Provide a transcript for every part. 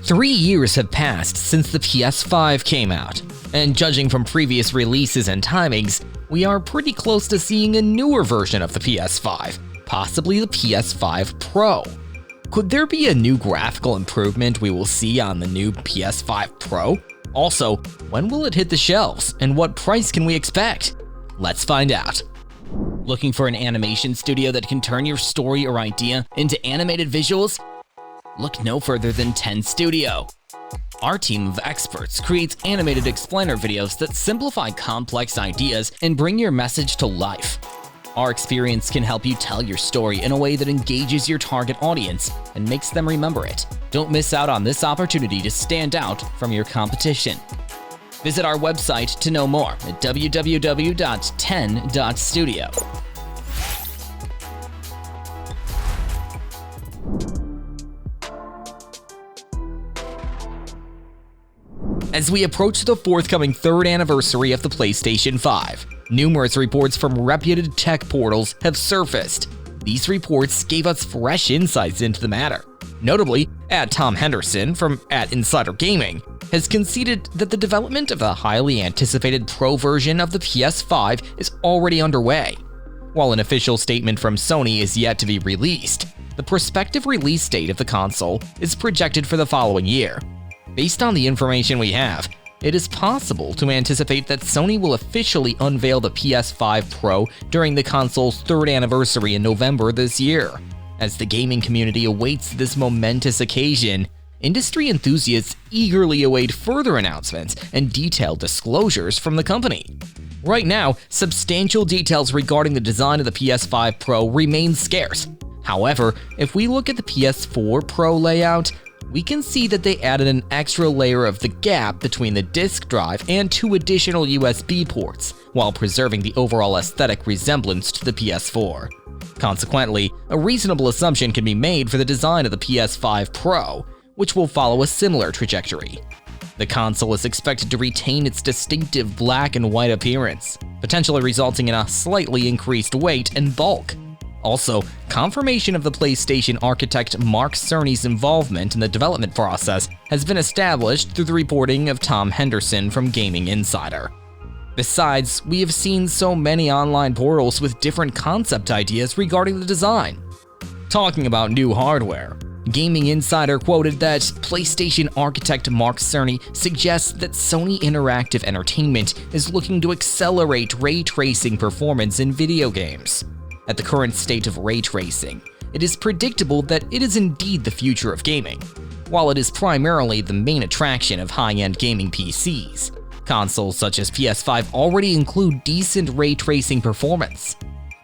3 years have passed since the PS5 came out, and judging from previous releases and timings, we are pretty close to seeing a newer version of the PS5, possibly the PS5 Pro. Could there be a new graphical improvement we will see on the new PS5 Pro? Also, when will it hit the shelves, and what price can we expect? Let's find out. Looking for an animation studio that can turn your story or idea into animated visuals? Look no further than 10 Studio. Our team of experts creates animated explainer videos that simplify complex ideas and bring your message to life. Our experience can help you tell your story in a way that engages your target audience and makes them remember it. Don't miss out on this opportunity to stand out from your competition. Visit our website to know more at www.10.studio. As we approach the forthcoming 3rd anniversary of the PlayStation 5, numerous reports from reputed tech portals have surfaced. These reports gave us fresh insights into the matter. Notably, Tom Henderson from @Insider Gaming has conceded that the development of the highly anticipated Pro version of the PS5 is already underway. While an official statement from Sony is yet to be released, the prospective release date of the console is projected for the following year. Based on the information we have, it is possible to anticipate that Sony will officially unveil the PS5 Pro during the console's 3rd anniversary in November this year. As the gaming community awaits this momentous occasion, industry enthusiasts eagerly await further announcements and detailed disclosures from the company. Right now, substantial details regarding the design of the PS5 Pro remain scarce. However, if we look at the PS4 Pro layout, we can see that they added an extra layer of the gap between the disk drive and 2 additional USB ports, while preserving the overall aesthetic resemblance to the PS4. Consequently, a reasonable assumption can be made for the design of the PS5 Pro, which will follow a similar trajectory. The console is expected to retain its distinctive black and white appearance, potentially resulting in a slightly increased weight and bulk. Also, confirmation of the PlayStation architect Mark Cerny's involvement in the development process has been established through the reporting of Tom Henderson from Gaming Insider. Besides, we have seen so many online portals with different concept ideas regarding the design. Talking about new hardware, Gaming Insider quoted that PlayStation architect Mark Cerny suggests that Sony Interactive Entertainment is looking to accelerate ray tracing performance in video games. At the current state of ray tracing, it is predictable that it is indeed the future of gaming. While it is primarily the main attraction of high-end gaming PCs, consoles such as PS5 already include decent ray tracing performance.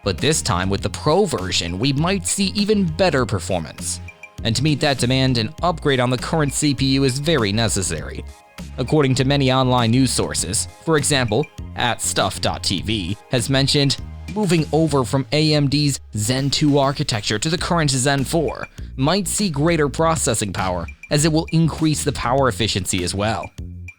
But this time with the Pro version, we might see even better performance. And to meet that demand, an upgrade on the current CPU is very necessary. According to many online news sources, for example, @stuff.tv has mentioned, moving over from AMD's Zen 2 architecture to the current Zen 4 might see greater processing power, as it will increase the power efficiency as well.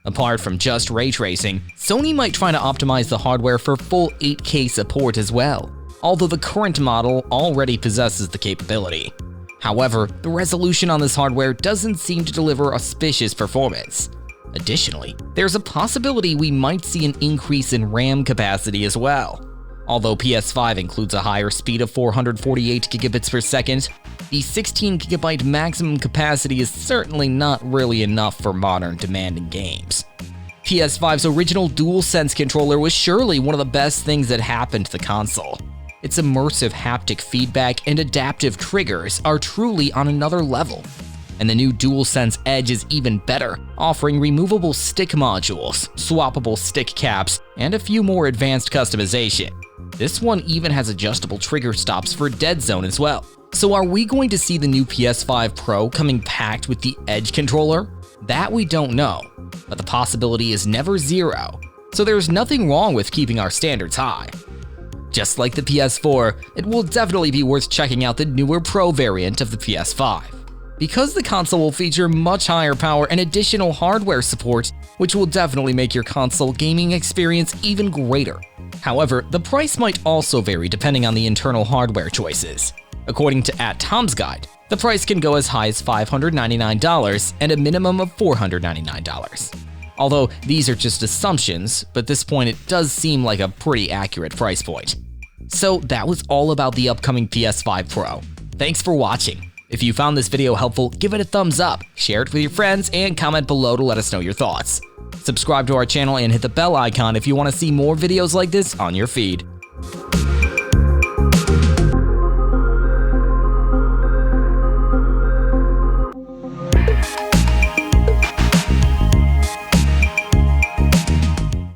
Apart from just ray tracing, Sony might try to optimize the hardware for full 8K support as well, although the current model already possesses the capability. However, the resolution on this hardware doesn't seem to deliver auspicious performance. Additionally, there's a possibility we might see an increase in RAM capacity as well. Although PS5 includes a higher speed of 448 gigabits per second, the 16 gigabyte maximum capacity is certainly not really enough for modern demanding games. PS5's original DualSense controller was surely one of the best things that happened to the console. Its immersive haptic feedback and adaptive triggers are truly on another level. And the new DualSense Edge is even better, offering removable stick modules, swappable stick caps, and a few more advanced customization. This one even has adjustable trigger stops for dead zone as well. So are we going to see the new PS5 Pro coming packed with the Edge controller? That we don't know, but the possibility is never zero, so there's nothing wrong with keeping our standards high. Just like the PS4, it will definitely be worth checking out the newer Pro variant of the PS5. Because the console will feature much higher power and additional hardware support, which will definitely make your console gaming experience even greater. However, the price might also vary depending on the internal hardware choices. According to @Tom's Guide, The price can go as high as $599 and a minimum of $499. Although these are just assumptions, but at this point it does seem like a pretty accurate price point. So that was all about the upcoming PS5 Pro. Thanks for watching. If you found this video helpful, give it a thumbs up, share it with your friends, and comment below to let us know your thoughts. Subscribe to our channel and hit the bell icon if you want to see more videos like this on your feed.